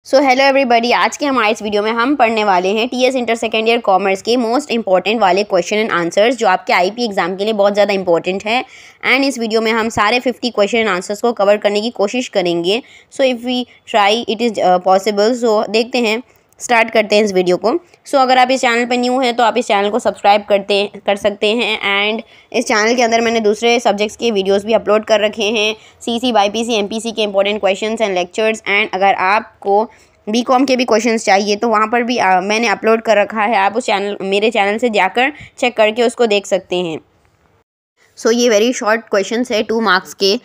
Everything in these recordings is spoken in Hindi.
सो हेलो एवरीबॉडी, आज के हमारे इस वीडियो में हम पढ़ने वाले हैं TS inter second year commerce के मोस्ट इंपॉर्टेंट वाले क्वेश्चन एंड आंसर्स जो आपके आईपी एग्जाम के लिए बहुत ज़्यादा इंपॉर्टेंट है। एंड इस वीडियो में हम सारे 50 क्वेश्चन एंड आंसर्स को कवर करने की कोशिश करेंगे। So if we try it is possible. So देखते हैं, स्टार्ट करते हैं इस वीडियो को। सो अगर आप इस चैनल पर न्यू हैं तो आप इस चैनल को सब्सक्राइब कर सकते हैं। एंड इस चैनल के अंदर मैंने दूसरे सब्जेक्ट्स के वीडियोस भी अपलोड कर रखे हैं, सीसी, बाईपीसी, एमपीसी के important questions and lectures. And अगर आपको बीकॉम के भी क्वेश्चंस चाहिए तो वहाँ पर भी मैंने अपलोड कर रखा है, आप उस मेरे चैनल से जाकर चेक करके उसको देख सकते हैं। सो ये वेरी शॉर्ट क्वेश्चंस है 2 मार्क्स के।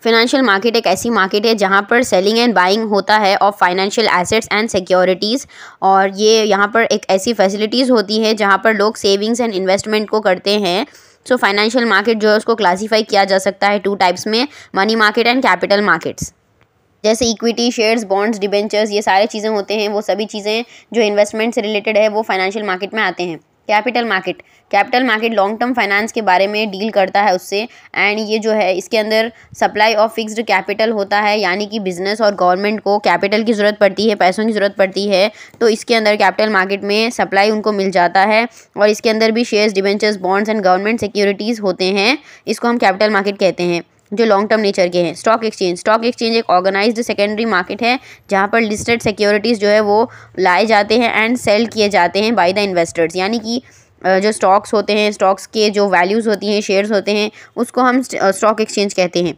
फाइनेंशियल मार्केट एक ऐसी मार्केट है जहाँ पर सेलिंग एंड बाइंग होता है of financial assets and securities, और ये यहाँ पर एक ऐसी फैसिलिटीज़ होती है जहाँ पर लोग सेविंग्स एंड इन्वेस्टमेंट को करते हैं। सो फाइनेंशियल मार्केट जो है उसको क्लासीफाई किया जा सकता है 2 टाइप्स में, money market and capital markets. जैसे इक्विटी, शेयर्स, बॉन्ड्स, डिबेंचर्स, ये सारे चीज़ें होते हैं, वो सभी चीज़ें जो इन्वेस्टमेंट से रिलेटेड है वो फाइनेंशियल मार्केट में आते हैं। Capital market long term finance के बारे में डील करता है उससे। एंड ये जो है इसके अंदर सप्लाई ऑफ फिक्स्ड कैपिटल होता है, यानी कि बिजनेस और गवर्नमेंट को कैपिटल की ज़रूरत पड़ती है, पैसों की ज़रूरत पड़ती है, तो इसके अंदर कैपिटल मार्केट में सप्लाई उनको मिल जाता है। और इसके अंदर भी shares, debentures, bonds and government securities होते हैं, इसको हम कैपिटल मार्केट कहते हैं जो लॉन्ग टर्म नेचर के हैं। स्टॉक एक्सचेंज एक ऑर्गेनाइज्ड सेकेंडरी मार्केट है जहाँ पर लिस्टेड सिक्योरिटीज़ जो है वो लाए जाते हैं एंड सेल किए जाते हैं बाय द इन्वेस्टर्स, यानी कि जो स्टॉक्स होते हैं, स्टॉक्स के जो वैल्यूज़ होती हैं, शेयर्स होते हैं, उसको हम स्टॉक एक्सचेंज कहते हैं।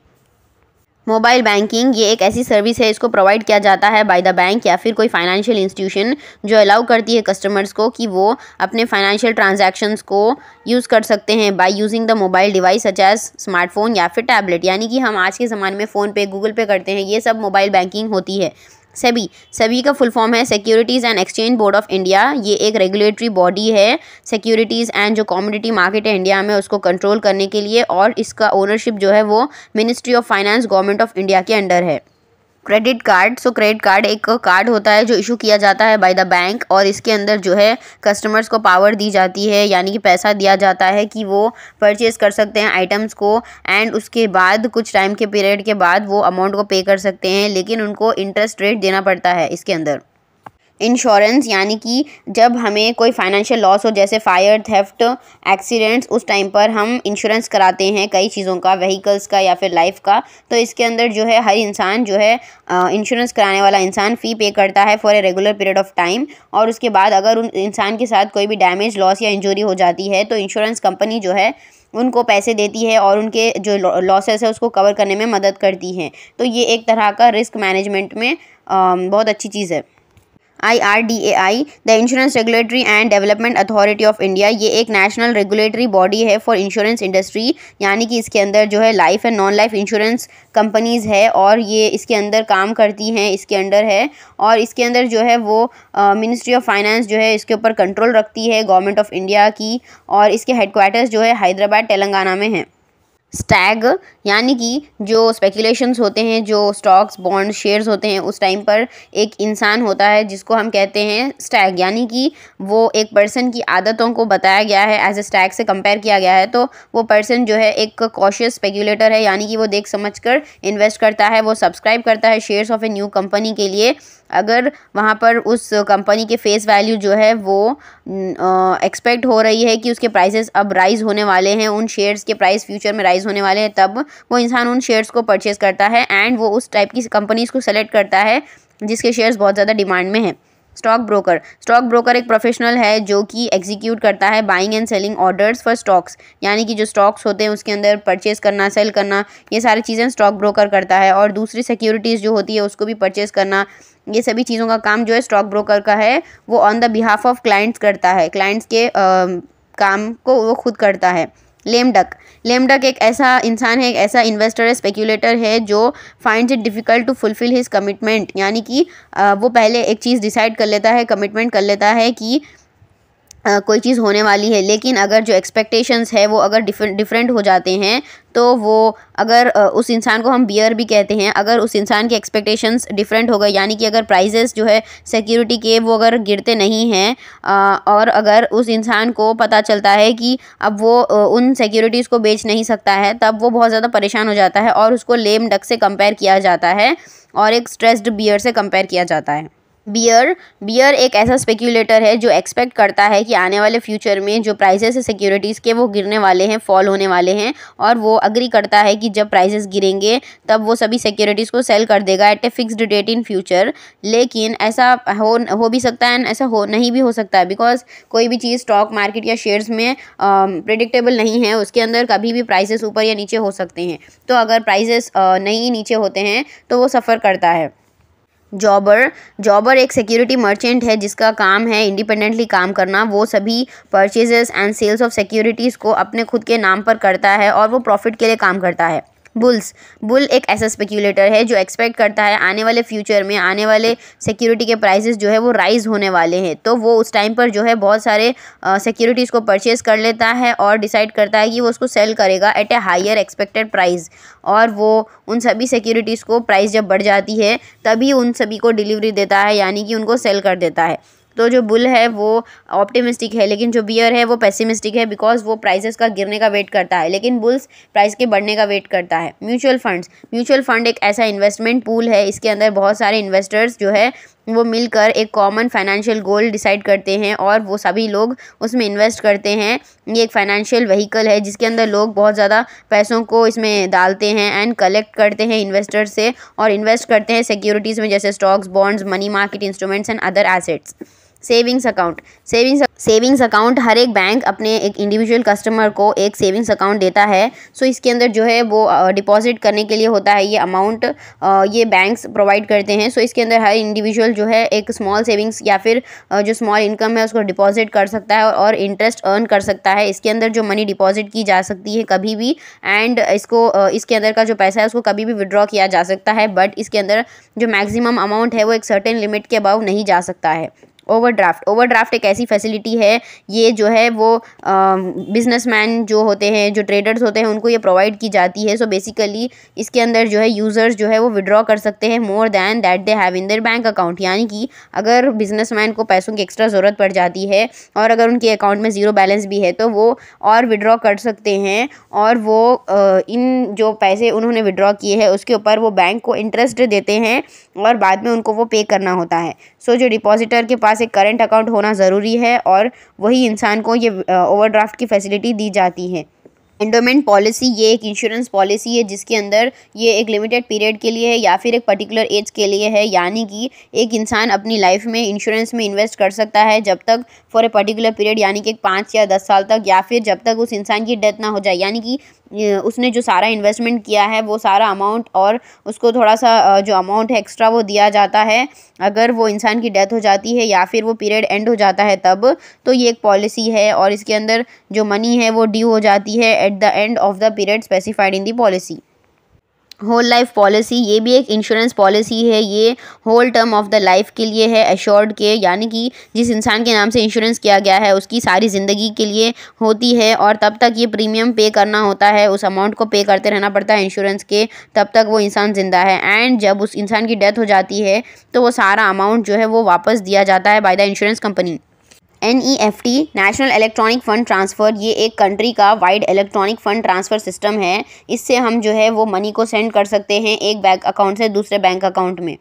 मोबाइल बैंकिंग ये एक ऐसी सर्विस है, इसको प्रोवाइड किया जाता है बाय द बैंक या फिर कोई फाइनेंशियल इंस्टीट्यूशन जो अलाउ करती है कस्टमर्स को कि वो अपने फाइनेंशियल ट्रांजैक्शंस को यूज़ कर सकते हैं by using the mobile device such as smartphone या फिर टैबलेट, यानी कि हम आज के ज़माने में फ़ोन पे, गूगल पे करते हैं, ये सब मोबाइल बैंकिंग होती है। सेबी का फुल फॉर्म है securities and exchange board of India. ये एक रेगुलेटरी बॉडी है सिक्योरिटीज़ एंड जो कमोडिटी मार्केट है इंडिया में उसको कंट्रोल करने के लिए, और इसका ओनरशिप जो है वो ministry of finance, government of India के अंडर है। क्रेडिट कार्ड एक कार्ड होता है जो इशू किया जाता है बाय द बैंक, और इसके अंदर जो है कस्टमर्स को पावर दी जाती है, यानी कि पैसा दिया जाता है कि वो परचेज कर सकते हैं आइटम्स को, एंड उसके बाद कुछ टाइम के पीरियड के बाद वो अमाउंट को पे कर सकते हैं, लेकिन उनको इंटरेस्ट रेट देना पड़ता है इसके अंदर। इंश्योरेंस, यानी कि जब हमें कोई फाइनेंशियल लॉस हो जैसे फायर, थेफ्ट, एक्सीडेंट्स, उस टाइम पर हम इंश्योरेंस कराते हैं कई चीज़ों का, व्हीकल्स का या फिर लाइफ का। तो इसके अंदर जो है हर इंसान जो है इंश्योरेंस कराने वाला इंसान फ़ी पे करता है for a regular period of time, और उसके बाद अगर उन इंसान के साथ कोई भी डैमेज, लॉस या इंजरी हो जाती है तो इंश्योरेंस कंपनी जो है उनको पैसे देती है और उनके जो लॉसेस है उसको कवर करने में मदद करती है। तो ये एक तरह का रिस्क मैनेजमेंट में बहुत अच्छी चीज़ है। IRDAI, the insurance regulatory and development authority of India, ये एक नेशनल रेगुलेटरी बॉडी है फॉर इंश्योरेंस इंडस्ट्री, यानी कि इसके अंदर जो है life and non life insurance companies है और ये इसके अंदर काम करती हैं, इसके अंडर है। और इसके अंदर जो है वो मिनिस्ट्री ऑफ फाइनेंस जो है इसके ऊपर कंट्रोल रखती है गवर्नमेंट ऑफ इंडिया की, और इसके हेडक्वार्टर्स जो है हैदराबाद, तेलंगाना में हैं। स्टैग, यानी कि जो स्पेकुलेशंस होते हैं, जो स्टॉक्स, बॉन्ड, शेयर्स होते हैं, उस टाइम पर एक इंसान होता है जिसको हम कहते हैं स्टैग, यानी कि वो एक पर्सन की आदतों को बताया गया है, एज ए स्टैग से कंपेयर किया गया है। तो वो पर्सन जो है एक कॉशियस स्पेकुलेटर है, यानी कि वो देख समझकर इन्वेस्ट करता है, वो सब्सक्राइब करता है shares of a new company के लिए अगर वहाँ पर उस कंपनी के फेस वैल्यू जो है वो एक्सपेक्ट हो रही है कि उसके प्राइसेस अब राइज़ होने वाले हैं, उन शेयर्स के प्राइस फ्यूचर में राइज़ होने वाले हैं, तब वो इंसान उन शेयर्स को परचेज़ करता है एंड वो उस टाइप की कंपनीज़ को सेलेक्ट करता है जिसके शेयर्स बहुत ज़्यादा डिमांड में हैं। स्टॉक ब्रोकर एक प्रोफेशनल है जो कि एग्जीक्यूट करता है buying and selling orders for stocks, यानी कि जो स्टॉक्स होते हैं उसके अंदर परचेज़ करना, सेल करना, ये सारी चीज़ें स्टॉक ब्रोकर करता है। और दूसरी सिक्योरिटीज़ जो होती है उसको भी परचेज़ करना, ये सभी चीज़ों का काम जो है स्टॉक ब्रोकर का है, वो on the behalf of clients करता है, क्लाइंट्स के काम को वो खुद करता है। लेम डक एक ऐसा इंसान है, एक ऐसा इन्वेस्टर है, स्पेक्यूलेटर है जो finds it difficult to fulfil his commitment, यानी कि वो पहले एक चीज़ डिसाइड कर लेता है, कमिटमेंट कर लेता है कि कोई चीज़ होने वाली है, लेकिन अगर जो एक्सपेक्टेशंस है वो अगर डिफरेंट हो जाते हैं तो वो अगर उस इंसान को हम बियर भी कहते हैं, अगर उस इंसान के एक्सपेक्टेशंस डिफरेंट हो गए, यानी कि अगर प्राइजेस जो है सिक्योरिटी के वो अगर गिरते नहीं हैं और अगर उस इंसान को पता चलता है कि अब वो उन सिक्योरिटीज़ को बेच नहीं सकता है, तब वो बहुत ज़्यादा परेशान हो जाता है और उसको लेम डक से कंपेयर किया जाता है और एक स्ट्रेस्ड बियर से कंपेयर किया जाता है। बियर एक ऐसा स्पेक्यूलेटर है जो एक्सपेक्ट करता है कि आने वाले फ्यूचर में जो प्राइसेस है सिक्योरिटीज़ के वो गिरने वाले हैं, फॉल होने वाले हैं, और वो अग्री करता है कि जब प्राइसेस गिरेंगे तब वो सभी सिक्योरिटीज़ को सेल कर देगा at a fixed date in future. लेकिन ऐसा हो भी सकता है, ऐसा हो नहीं भी हो सकता है, बिकॉज कोई भी चीज़ स्टॉक मार्केट या शेयर्स में प्रेडिक्टेबल नहीं है, उसके अंदर कभी भी प्राइसेस ऊपर या नीचे हो सकते हैं। तो अगर प्राइसेस नहीं नीचे होते हैं तो वो सफ़र करता है। जॉबर एक सिक्योरिटी मर्चेंट है जिसका काम है इंडिपेंडेंटली काम करना। वो सभी purchases and sales of securities को अपने खुद के नाम पर करता है और वो प्रॉफिट के लिए काम करता है। बुल एक ऐसा स्पेक्यूलेटर है जो एक्सपेक्ट करता है आने वाले फ्यूचर में आने वाले सिक्योरिटी के प्राइसेस जो है वो राइज होने वाले हैं, तो वो उस टाइम पर जो है बहुत सारे सिक्योरिटीज़ को परचेज कर लेता है और डिसाइड करता है कि वो उसको सेल करेगा at a higher expected price, और वो उन सभी सिक्योरिटीज़ को प्राइस जब बढ़ जाती है तभी उन सभी को डिलीवरी देता है, यानी कि उनको सेल कर देता है। तो जो बुल है वो ऑप्टिमिस्टिक है, लेकिन जो बियर है वो पेसिमिस्टिक है, बिकॉज वो प्राइसेस का गिरने का वेट करता है, लेकिन बुल्स प्राइस के बढ़ने का वेट करता है। म्यूचुअल फंड एक ऐसा इन्वेस्टमेंट पूल है, इसके अंदर बहुत सारे इन्वेस्टर्स जो है वो मिलकर एक कॉमन फाइनेंशियल गोल डिसाइड करते हैं और वो सभी लोग उसमें इन्वेस्ट करते हैं। ये एक फाइनेंशियल व्हीकल है जिसके अंदर लोग बहुत ज़्यादा पैसों को इसमें डालते हैं एंड कलेक्ट करते हैं इन्वेस्टर्स से और इन्वेस्ट करते हैं सिक्योरिटीज़ में, जैसे stocks, bonds, money market instruments and other assets. Savings account हर एक बैंक अपने एक इंडिविजुअल कस्टमर को एक सेविंग्स अकाउंट देता है। सो इसके अंदर जो है वो डिपॉजिट करने के लिए होता है, ये अमाउंट ये बैंक्स प्रोवाइड करते हैं। सो इसके अंदर हर इंडिविजुअल जो है एक स्मॉल सेविंग्स या फिर जो स्मॉल इनकम है उसको डिपॉजिट कर सकता है और इंटरेस्ट अर्न कर सकता है। इसके अंदर जो मनी डिपॉजिट की जा सकती है कभी भी, एंड इसके अंदर का जो पैसा है उसको कभी भी विड्रॉ किया जा सकता है, बट इसके अंदर जो मैक्सिमम अमाउंट है वो एक सर्टेन लिमिट के अबव नहीं जा सकता है। ओवरड्राफ्ट एक ऐसी फैसिलिटी है, ये जो है वो बिजनेसमैन जो होते हैं, जो ट्रेडर्स होते हैं, उनको ये प्रोवाइड की जाती है। सो बेसिकली इसके अंदर जो है यूज़र्स जो है वो विड्रॉ कर सकते हैं more than that they have in their bank account, यानी कि अगर बिजनेसमैन को पैसों की एक्स्ट्रा ज़रूरत पड़ जाती है और अगर उनके अकाउंट में ज़ीरो बैलेंस भी है तो वो और विड्रॉ कर सकते हैं, और वो इन जो पैसे उन्होंने विड्रॉ किए हैं उसके ऊपर वो बैंक को इंटरेस्ट देते हैं और बाद में उनको वो पे करना होता है। सो जो डिपॉजिटर के पास एक करंट अकाउंट होना ज़रूरी है और वही इंसान को ये ओवरड्राफ्ट की फैसिलिटी दी जाती है। एंडोमेंट पॉलिसी ये एक इंश्योरेंस पॉलिसी है जिसके अंदर ये एक लिमिटेड पीरियड के लिए है या फिर एक पर्टिकुलर एज के लिए है, यानी कि एक इंसान अपनी लाइफ में इंश्योरेंस में इन्वेस्ट कर सकता है जब तक फॉर ए पर्टिकुलर पीरियड, यानी कि 5 या 10 साल तक, या फिर जब तक उस इंसान की डेथ ना हो जाए, यानी कि उसने जो सारा इन्वेस्टमेंट किया है वो सारा अमाउंट और उसको थोड़ा सा जो अमाउंट है एक्स्ट्रा वो दिया जाता है अगर वो इंसान की डेथ हो जाती है या फिर वो पीरियड एंड हो जाता है तब। तो ये एक पॉलिसी है और इसके अंदर जो मनी है वो ड्यू हो जाती है at the end of the period specified in the policy. Whole life policy ये भी एक इंश्योरेंस पॉलिसी है, ये whole term of the life के लिए है एश्योर्ड के, यानी कि जिस इंसान के नाम से इंश्योरेंस किया गया है उसकी सारी ज़िंदगी के लिए होती है और तब तक ये प्रीमियम पे करना होता है, उस अमाउंट को पे करते रहना पड़ता है इंश्योरेंस के, तब तक वो इंसान ज़िंदा है। एंड जब उस इंसान की डेथ हो जाती है तो वो सारा अमाउंट जो है वो वापस दिया जाता है by the insurance company. NEFT national electronic fund transfer ये एक कंट्री का wide electronic fund transfer system है। इससे हम जो है वो मनी को सेंड कर सकते हैं एक बैंक अकाउंट से दूसरे बैंक अकाउंट में।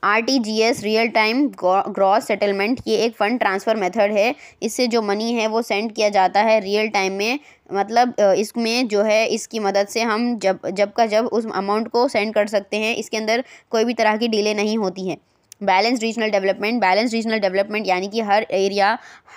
RTGS real time gross settlement ये एक फ़ंड ट्रांसफ़र मेथड है, इससे जो मनी है वो सेंड किया जाता है रियल टाइम में, मतलब इसमें जो है इसकी मदद से हम जब उस अमाउंट को सेंड कर सकते हैं, इसके अंदर कोई भी तरह की डिले नहीं होती है। बैलेंस रीजनल डेवलपमेंट यानी कि हर एरिया,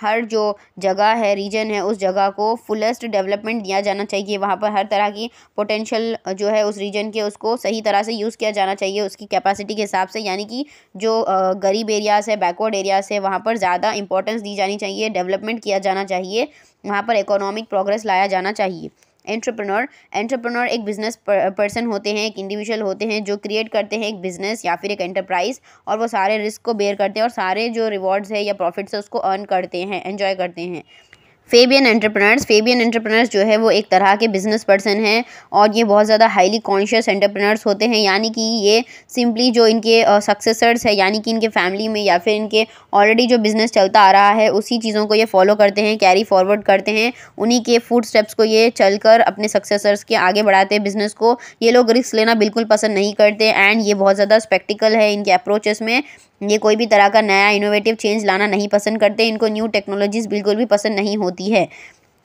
हर जो जगह है, रीजन है, उस जगह को फुलेस्ट डेवलपमेंट दिया जाना चाहिए। वहाँ पर हर तरह की पोटेंशियल जो है उस रीजन के उसको सही तरह से यूज़ किया जाना चाहिए उसकी कैपेसिटी के हिसाब से, यानी कि जो गरीब एरियाज़ है, बैकवर्ड एरियाज़ है, वहाँ पर ज़्यादा इंपॉर्टेंस दी जानी चाहिए, डेवलपमेंट किया जाना चाहिए, वहाँ पर इकोनॉमिक प्रोग्रेस लाया जाना चाहिए। एंटरप्रेन्योर एक बिजनेस पर्सन होते हैं, एक इंडिविजुअल होते हैं जो क्रिएट करते हैं एक बिजनेस या फिर एक एंटरप्राइज, और वो सारे रिस्क को बेयर करते हैं और सारे जो रिवॉर्ड्स है या प्रॉफिट्स है उसको अर्न करते हैं, एंजॉय करते हैं। फेबियन एंटरप्रेन्योर्स जो है वो एक तरह के बिजनेस पर्सन हैं और ये बहुत ज़्यादा हाईली कॉन्शियस एंटरप्रेन्योर्स होते हैं, यानी कि ये सिंपली जो इनके सक्सेसर्स है, यानी कि इनके फैमिली में या फिर इनके ऑलरेडी जो बिज़नेस चलता आ रहा है उसी चीज़ों को ये फॉलो करते हैं, कैरी फॉरवर्ड करते हैं, उन्हीं के फुट स्टेप्स को ये चलकर अपने सक्सेसर्स के आगे बढ़ाते हैं बिज़नेस को। ये लोग रिस्क लेना बिल्कुल पसंद नहीं करते एंड ये बहुत ज़्यादा स्पेक्टिकल है इनके अप्रोचेस में। ये कोई भी तरह का नया इनोवेटिव चेंज लाना नहीं पसंद करते, इनको न्यू टेक्नोलॉजीज़ बिल्कुल भी पसंद नहीं होती है।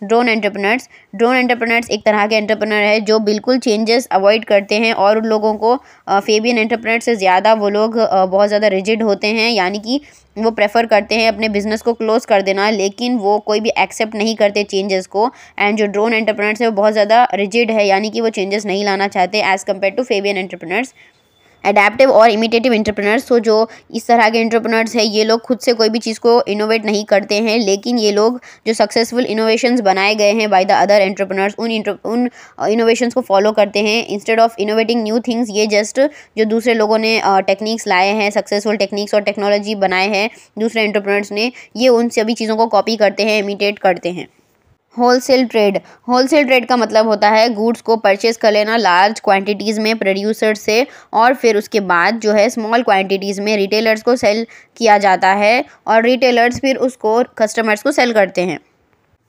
ड्रोन एंटरप्रेन्योर्स एक तरह के एंटरप्रेन्योर है जो बिल्कुल चेंजेस अवॉइड करते हैं और उन लोगों को फेबियन एंटरप्रेन्योर से ज़्यादा वो लोग बहुत ज़्यादा रिजिड होते हैं, यानी कि वो प्रेफर करते हैं अपने बिजनेस को क्लोज कर देना, लेकिन वो कोई भी एक्सेप्ट नहीं करते चेंजेस को। एंड जो ड्रोन एंटरप्रेन्योर्स है वो बहुत ज़्यादा रिजिड है, यानी कि वो चेंजेस नहीं लाना चाहते as compare to Fabian entrepreneurs. Adaptive और इमिटेटिव एंटरप्रेन्योर्स, तो जो इस तरह के एंटरप्रेन्योर्स है ये लोग खुद से कोई भी चीज़ को इनोवेट नहीं करते हैं, लेकिन ये लोग जो सक्सेसफुल इनोवेशंस बनाए गए हैं बाय द अदर एंटरप्रेन्योर्स उन इनोवेशंस को फॉलो करते हैं instead of innovating new things. ये जस्ट जो दूसरे लोगों ने टेक्निक्स लाए हैं, सक्सेसफुल टेक्निक्स और टेक्नोलॉजी बनाए हैं दूसरे एंटरप्रेन्योर्स ने, ये उन सभी चीज़ों को कॉपी करते हैं, इमिटेट करते हैं। होलसेल ट्रेड का मतलब होता है गुड्स को परचेज कर लेना लार्ज क्वांटिटीज़ में प्रोड्यूसर से, और फिर उसके बाद जो है स्मॉल क्वांटिटीज़ में रिटेलर्स को सेल किया जाता है और रिटेलर्स फिर उसको कस्टमर्स को सेल करते हैं।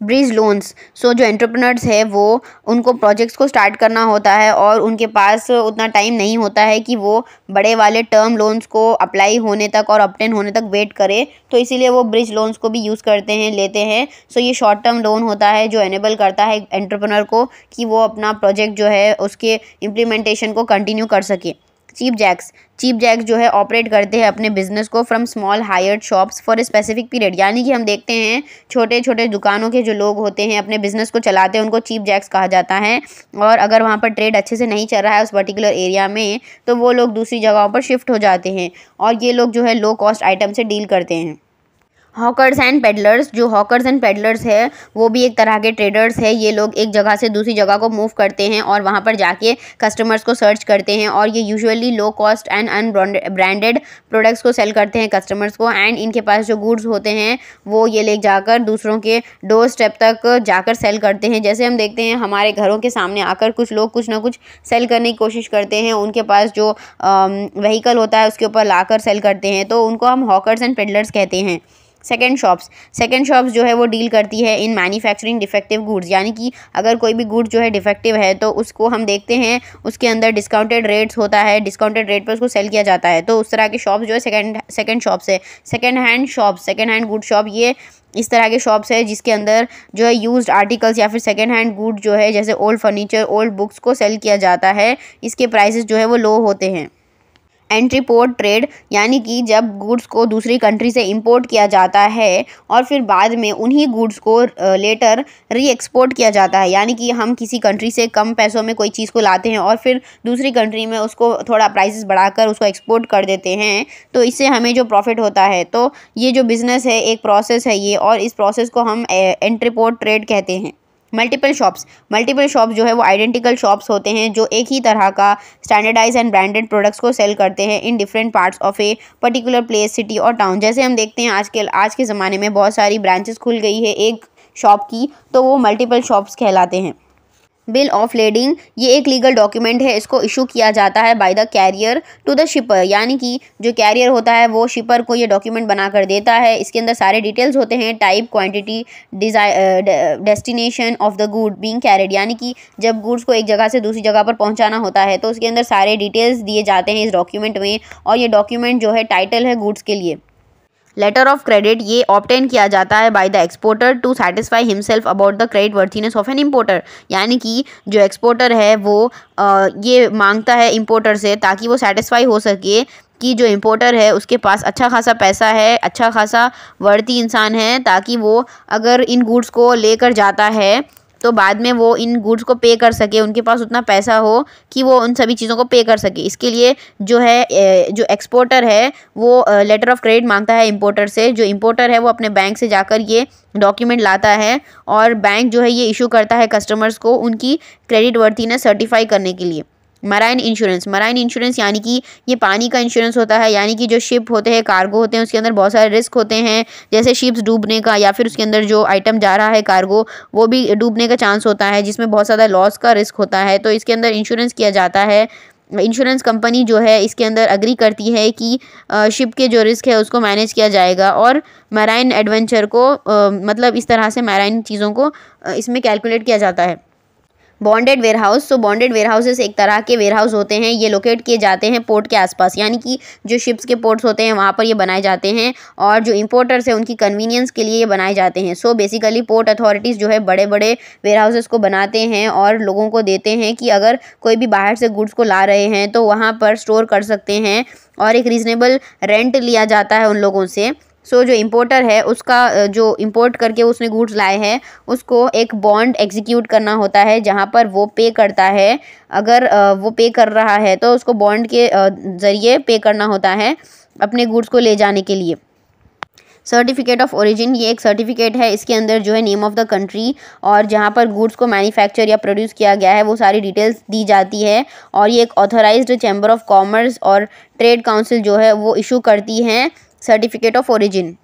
ब्रिज लोन्स, जो एंटरप्रेन्योर्स है वो उनको प्रोजेक्ट्स को स्टार्ट करना होता है और उनके पास उतना टाइम नहीं होता है कि वो बड़े वाले टर्म लोन्स को अप्लाई होने तक और ऑब्टेन होने तक वेट करे, तो इसीलिए वो ब्रिज लोन्स को भी यूज़ करते हैं, लेते हैं। ये शॉर्ट टर्म लोन होता है जो एनेबल करता है एंटरप्रेन्योर को कि वो अपना प्रोजेक्ट जो है उसके इम्प्लीमेंटेशन को कंटिन्यू कर सके। चीप जैक्स जो है ऑपरेट करते हैं अपने बिजनेस को from small hired shops for a specific period, यानी कि हम देखते हैं छोटे छोटे दुकानों के जो लोग होते हैं अपने बिजनेस को चलाते हैं उनको चीप जैक्स कहा जाता है, और अगर वहाँ पर ट्रेड अच्छे से नहीं चल रहा है उस पर्टिकुलर एरिया में तो वो लोग दूसरी जगहों पर शिफ्ट हो जाते हैं और ये लोग जो है लो कॉस्ट आइटम से डील करते हैं। हॉकर्स एंड पेडलर्स है वो भी एक तरह के ट्रेडर्स है। ये लोग एक जगह से दूसरी जगह को मूव करते हैं और वहाँ पर जाके कस्टमर्स को सर्च करते हैं और ये usually low cost and unbranded products को सेल करते हैं कस्टमर्स को, एंड इनके पास जो गुड्स होते हैं वो ये ले जाकर दूसरों के डोर स्टेप तक जाकर सेल करते हैं। जैसे हम देखते हैं हमारे घरों के सामने आकर कुछ लोग कुछ ना कुछ सेल करने की कोशिश करते हैं, उनके पास जो व्हीकल होता है उसके ऊपर लाकर सेल करते हैं, तो उनको हम हॉकर्स एंड पेडलर्स कहते हैं। सेकेंड शॉप्स जो है वो डील करती है इन मैन्युफैक्चरिंग डिफेक्टिव गुड्स, यानी कि अगर कोई भी गुड्स जो है डिफेक्टिव है तो उसको हम देखते हैं उसके अंदर डिस्काउंटेड रेट्स होता है, डिस्काउंटेड रेट पर उसको सेल किया जाता है, तो उस तरह के शॉप्स जो है सेकेंड शॉप्स है। सेकेंड हैंड गुड शॉप, ये इस तरह के शॉप्स है जिसके अंदर जो है यूज्ड आर्टिकल्स या फिर सेकेंड हैंड गुड जो है जैसे ओल्ड फर्नीचर, ओल्ड बुक्स को सेल किया जाता है। इसके प्राइसेस जो है वो लो होते हैं। एंट्री पोर्ट ट्रेड, यानी कि जब गुड्स को दूसरी कंट्री से इंपोर्ट किया जाता है और फिर बाद में उन्हीं गुड्स को लेटर री एक्सपोर्ट किया जाता है, यानी कि हम किसी कंट्री से कम पैसों में कोई चीज़ को लाते हैं और फिर दूसरी कंट्री में उसको थोड़ा प्राइसेस बढ़ाकर उसको एक्सपोर्ट कर देते हैं, तो इससे हमें जो प्रॉफिट होता है। तो ये जो बिज़नेस है एक प्रोसेस है ये, और इस प्रोसेस को हम एंट्री पोर्ट ट्रेड कहते हैं। मल्टीपल शॉप्स जो है वो आइडेंटिकल शॉप्स होते हैं जो एक ही तरह का स्टैंडर्डाइज एंड ब्रांडेड प्रोडक्ट्स को सेल करते हैं in different parts of a particular place, city और टाउन। जैसे हम देखते हैं आज के ज़माने में बहुत सारी ब्रांचेस खुल गई है एक शॉप की, तो वो मल्टीपल शॉप्स कहलाते हैं। बिल ऑफ लेडिंग, ये एक लीगल डॉक्यूमेंट है, इसको इशू किया जाता है by the carrier to the shipper, यानी कि जो कैरियर होता है वो शिपर को ये डॉक्यूमेंट बनाकर देता है। इसके अंदर सारे डिटेल्स होते हैं, type, quantity, destination of the good being carried, यानी कि जब गुड्स को एक जगह से दूसरी जगह पर पहुंचाना होता है तो उसके अंदर सारे डिटेल्स दिए जाते हैं इस डॉक्यूमेंट में, और ये डॉक्यूमेंट जो है टाइटल है गुड्स के लिए। लेटर ऑफ क्रेडिट, ये ऑब्टेन किया जाता है by the exporter to satisfy himself about the credit worthiness of an importer, यानी कि जो एक्सपोर्टर है वो ये मांगता है इम्पोर्टर से ताकि वो सेटिस्फाई हो सके कि जो इम्पोर्टर है उसके पास अच्छा खासा पैसा है, अच्छा खासा वर्ती इंसान है, ताकि वो अगर इन गुड्स को लेकर जाता है तो बाद में वो इन गुड्स को पे कर सके, उनके पास उतना पैसा हो कि वो उन सभी चीज़ों को पे कर सके। इसके लिए जो है जो एक्सपोर्टर है वो लेटर ऑफ क्रेडिट मांगता है इंपोर्टर से। जो इंपोर्टर है वो अपने बैंक से जाकर ये डॉक्यूमेंट लाता है और बैंक जो है ये इशू करता है कस्टमर्स को उनकी क्रेडिट वर्थीनेस सर्टिफाई करने के लिए। मराइन इंश्योरेंस यानी कि ये पानी का इंश्योरेंस होता है, यानी कि जो शिप होते हैं, कार्गो होते हैं, उसके अंदर बहुत सारे रिस्क होते हैं, जैसे शिप्स डूबने का या फिर उसके अंदर जो आइटम जा रहा है कार्गो वो भी डूबने का चांस होता है, जिसमें बहुत ज़्यादा लॉस का रिस्क होता है। तो इसके अंदर इंश्योरेंस किया जाता है। इंश्योरेंस कंपनी जो है इसके अंदर अग्री करती है कि शिप के जो रिस्क है उसको मैनेज किया जाएगा और मैराइन एडवेंचर को मतलब इस तरह से मैराइन चीज़ों को इसमें कैलकुलेट किया जाता है। Bonded warehouse. So bonded warehouses एक तरह के वेयरहाउस होते हैं, ये लोकेट किए जाते हैं पोर्ट के आसपास, यानी कि जो शिप्स के पोर्ट्स होते हैं वहाँ पर ये बनाए जाते हैं और जो इंपोर्टर्स हैं उनकी कन्वीनियंस के लिए ये बनाए जाते हैं। सो बेसिकली पोर्ट अथॉरिटीज़ जो है बड़े बड़े वेयरहाउसेस को बनाते हैं और लोगों को देते हैं कि अगर कोई भी बाहर से गुड्स को ला रहे हैं तो वहाँ पर स्टोर कर सकते हैं और एक रीज़नेबल रेंट लिया जाता है उन लोगों से। सो जो इम्पोर्टर है उसका जो इम्पोर्ट करके उसने गुड्स लाए हैं उसको एक बॉन्ड एग्जीक्यूट करना होता है जहाँ पर वो पे करता है। अगर वो पे कर रहा है तो उसको बॉन्ड के ज़रिए पे करना होता है अपने गुड्स को ले जाने के लिए। सर्टिफिकेट ऑफ ओरिजिन, ये एक सर्टिफिकेट है, इसके अंदर जो है नेम ऑफ़ द कंट्री और जहाँ पर गुड्स को मैन्युफैक्चर या प्रोड्यूस किया गया है वो सारी डिटेल्स दी जाती है और ये एक ऑथराइज्ड चैम्बर ऑफ कॉमर्स और ट्रेड काउंसिल जो है वो इशू करती हैं certificate of origin.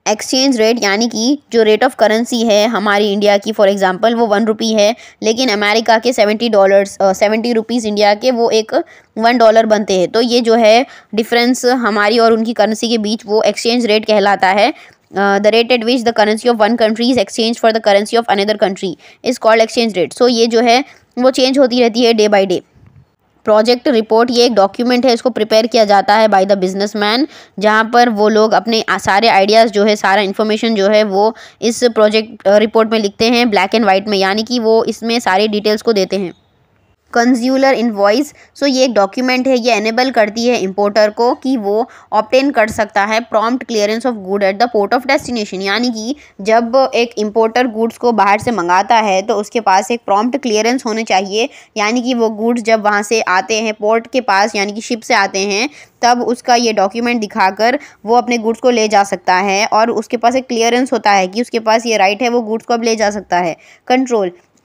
Exchange rate, यानी कि जो रेट ऑफ करेंसी है हमारी इंडिया की, फॉर एग्जांपल वो 1 रुपी है, लेकिन अमेरिका के $70 इंडिया के वो एक $1 बनते हैं। तो ये जो है डिफरेंस हमारी और उनकी करेंसी के बीच वो एक्सचेंज रेट कहलाता है। The rate at which the currency of one country is exchange for the currency of another country is called exchange rate. So ये जो है वो चेंज होती रहती है day by day. Project report, ये एक डॉक्यूमेंट है, इसको प्रिपेयर किया जाता है बाय द बिजनेसमैन, जहाँ पर वो लोग अपने सारे आइडियाज़ जो है, सारा इन्फॉर्मेशन जो है वो इस प्रोजेक्ट रिपोर्ट में लिखते हैं ब्लैक एंड वाइट में, यानी कि वो इसमें सारी डिटेल्स को देते हैं। कंज्यूमर इनवॉइस, सो ये एक डॉक्यूमेंट है, ये एनेबल करती है इंपोर्टर को कि वो ऑब्टेन कर सकता है prompt clearance of good at the port of destination, यानी कि जब एक इंपोर्टर गुड्स को बाहर से मंगाता है तो उसके पास एक प्रॉम्प्ट क्लियरेंस होने चाहिए, यानी कि वो गुड्स जब वहाँ से आते हैं पोर्ट के पास, यानी कि शिप से आते हैं, तब उसका ये डॉक्यूमेंट दिखाकर वो अपने गुड्स को ले जा सकता है और उसके पास एक क्लियरेंस होता है कि उसके पास ये राइट है वो गुड्स को अब ले जा सकता है।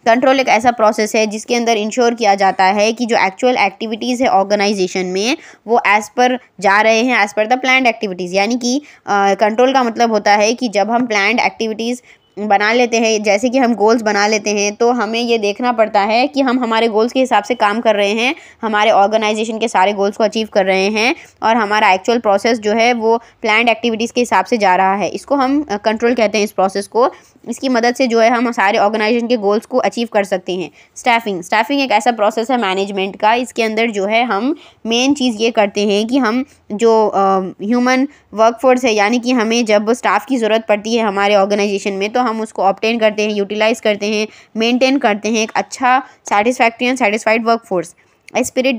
कंट्रोल एक ऐसा प्रोसेस है जिसके अंदर इंश्योर किया जाता है कि जो एक्चुअल एक्टिविटीज़ है ऑर्गेनाइजेशन में वो एज़ पर जा रहे हैं, as per the planned activities, यानी कि कंट्रोल का मतलब होता है कि जब हम प्लान्ड एक्टिविटीज़ बना लेते हैं, जैसे कि हम गोल्स बना लेते हैं, तो हमें ये देखना पड़ता है कि हम हमारे गोल्स के हिसाब से काम कर रहे हैं, हमारे ऑर्गेनाइजेशन के सारे गोल्स को अचीव कर रहे हैं और हमारा एक्चुअल प्रोसेस जो है वो प्लान्ड एक्टिविटीज़ के हिसाब से जा रहा है। इसको हम कंट्रोल कहते हैं इस प्रोसेस को। इसकी मदद से जो है हम सारे ऑर्गेनाइजेशन के गोल्स को अचीव कर सकते हैं। स्टाफिंग एक ऐसा प्रोसेस है मैनेजमेंट का, इसके अंदर जो है हम मेन चीज़ ये करते हैं कि हम जो ह्यूमन वर्कफोर्स है, यानी कि हमें जब स्टाफ की ज़रूरत पड़ती है हमारे ऑर्गेनाइजेशन में, तो हम उसको ऑब्टेन करते हैं, यूटिलाइज़ करते हैं, मेंटेन करते हैं एक अच्छा satisfactory and satisfied workforce. Esprit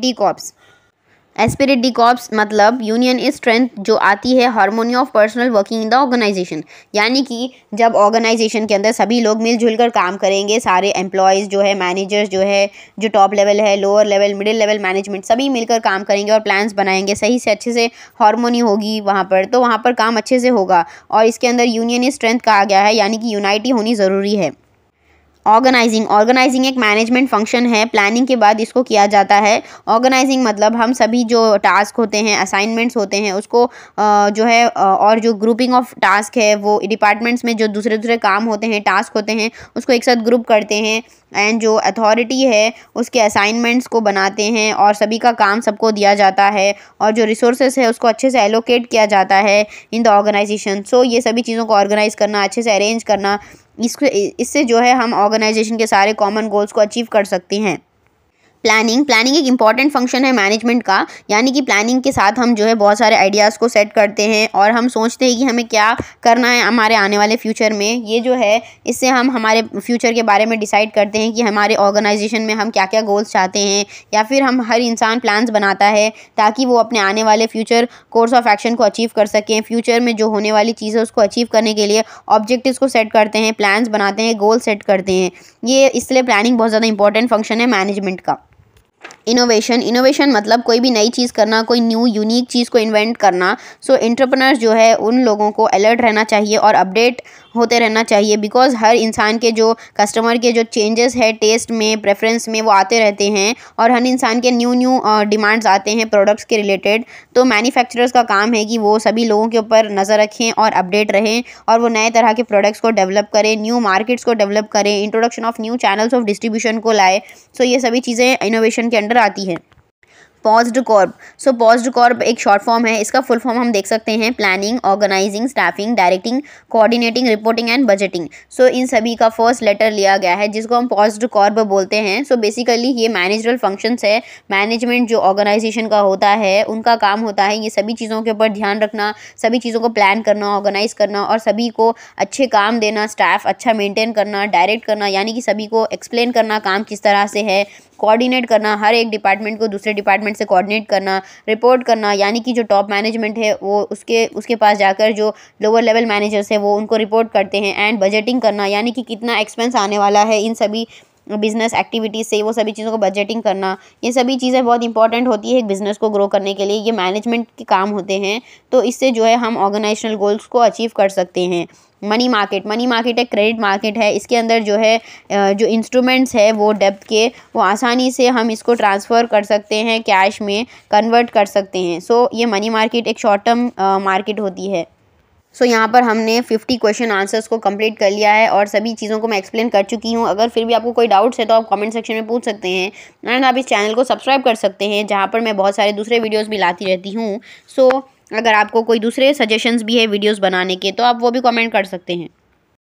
de corps मतलब यूनियन इज स्ट्रेंथ जो आती है harmony of personal working in the organisation, यानी कि जब ऑर्गेनाइजेशन के अंदर सभी लोग मिलजुल कर काम करेंगे, सारे एम्प्लॉयज़ जो है, मैनेजर्स जो है, जो टॉप लेवल है, lower level, middle level management, सभी मिलकर काम करेंगे और प्लान्स बनाएंगे, सही से अच्छे से हार्मोनी होगी वहाँ पर, तो वहाँ पर काम अच्छे से होगा। और इसके अंदर यूनियन इज स्ट्रेंथ कहा गया है, यानी कि यूनाइटी होनी ज़रूरी है। ऑर्गेनाइजिंग एक मैनेजमेंट फंक्शन है, प्लानिंग के बाद इसको किया जाता है। ऑर्गेनाइजिंग मतलब हम सभी जो टास्क होते हैं, असाइनमेंट्स होते हैं, उसको जो है और जो ग्रुपिंग ऑफ टास्क है, वो डिपार्टमेंट्स में जो दूसरे काम होते हैं, टास्क होते हैं, उसको एक साथ ग्रुप करते हैं एंड जो अथॉरिटी है उसके असाइनमेंट्स को बनाते हैं और सभी का काम सबको दिया जाता है और जो रिसोर्सेस है उसको अच्छे से एलोकेट किया जाता है इन द ऑर्गेनाइजेशन। सो ये सभी चीज़ों को ऑर्गेनाइज करना, अच्छे से अरेंज करना, इससे जो है हम ऑर्गेनाइजेशन के सारे कॉमन गोल्स को अचीव कर सकते हैं। प्लानिंग एक इम्पॉर्टेंट फंक्शन है मैनेजमेंट का, यानी कि प्लानिंग के साथ हम जो है बहुत सारे आइडियाज़ को सेट करते हैं और हम सोचते हैं कि हमें क्या करना है हमारे आने वाले फ्यूचर में। ये जो है इससे हम हमारे फ्यूचर के बारे में डिसाइड करते हैं कि हमारे ऑर्गेनाइजेशन में हम क्या क्या गोल्स चाहते हैं, या फिर हम हर इंसान प्लान्स बनाता है ताकि वो अपने आने वाले फ्यूचर कोर्स ऑफ एक्शन को अचीव कर सकें। फ्यूचर में जो होने वाली चीज़ है उसको अचीव करने के लिए ऑब्जेक्टिव्स को सेट करते हैं, प्लान्स बनाते हैं, गोल सेट करते हैं। ये इसलिए प्लानिंग बहुत ज़्यादा इंपॉर्टेंट फंक्शन है मैनेजमेंट का। इनोवेशन मतलब कोई भी नई चीज़ करना, कोई न्यू यूनिक चीज़ को इन्वेंट करना। सो एंटरप्रेन्योर्स जो है उन लोगों को अलर्ट रहना चाहिए और अपडेट होते रहना चाहिए, बिकॉज हर इंसान के जो कस्टमर के जो चेंजेस है टेस्ट में, प्रेफरेंस में, वो आते रहते हैं और हर इंसान के न्यू डिमांड्स आते हैं प्रोडक्ट्स के रिलेटेड। तो मैन्युफैक्चरर्स का काम है कि वो सभी लोगों के ऊपर नज़र रखें और अपडेट रहें और वो नए तरह के प्रोडक्ट्स को डेवलप करें, न्यू मार्केट्स को डेवलप करें, introduction of new channels of distribution को लाए। सो ये सभी चीज़ें इनोवेशन के अंडर आती है। POSDCORB. So POSDCORB एक शॉर्ट फॉर्म है, इसका फुल फॉर्म हम देख सकते हैं planning, organising, staffing, directing, coordinating, reporting and budgeting. So इन सभी का फर्स्ट लेटर लिया गया है जिसको हम पॉज्ड कॉर्प बोलते हैं। सो बेसिकली ये मैनेजरल फंक्शंस है। मैनेजमेंट जो ऑर्गेनाइजेशन का होता है उनका काम होता है ये सभी चीज़ों के ऊपर ध्यान रखना, सभी चीज़ों को प्लान करना, ऑर्गेनाइज करना और सभी को अच्छे काम देना, स्टाफ अच्छा मेंटेन करना, डायरेक्ट करना यानी कि सभी को एक्सप्लेन करना काम किस तरह से है, कोऑर्डिनेट करना, हर एक डिपार्टमेंट को दूसरे डिपार्टमेंट से कोऑर्डिनेट करना, रिपोर्ट करना यानी कि जो टॉप मैनेजमेंट है वो उसके पास जाकर जो लोअर लेवल मैनेजर्स है वो उनको रिपोर्ट करते हैं। एंड बजटिंग करना यानी कि कितना एक्सपेंस आने वाला है इन सभी बिजनेस एक्टिविटीज़ से, वो सभी चीज़ों को बजटिंग करना। ये सभी चीज़ें बहुत इंपॉर्टेंट होती है एक बिज़नेस को ग्रो करने के लिए, ये मैनेजमेंट के काम होते हैं। तो इससे जो है हम ऑर्गेनाइजेशनल गोल्स को अचीव कर सकते हैं। मनी मार्केट एक क्रेडिट मार्केट है। इसके अंदर जो है जो इंस्ट्रूमेंट्स है वो डेब्ट के, वो आसानी से हम इसको ट्रांसफ़र कर सकते हैं, कैश में कन्वर्ट कर सकते हैं। सो ये मनी मार्केट एक शॉर्ट टर्म मार्केट होती है। सो यहाँ पर हमने 50 क्वेश्चन आंसर्स को कंप्लीट कर लिया है और सभी चीज़ों को मैं एक्सप्लेन कर चुकी हूँ। अगर फिर भी आपको कोई डाउट्स है तो आप कमेंट सेक्शन में पूछ सकते हैं एंड आप इस चैनल को सब्सक्राइब कर सकते हैं जहाँ पर मैं बहुत सारे दूसरे वीडियोस भी लाती रहती हूँ। सो अगर आपको कोई दूसरे सजेशंस भी है वीडियोस बनाने के तो आप वो भी कमेंट कर सकते हैं।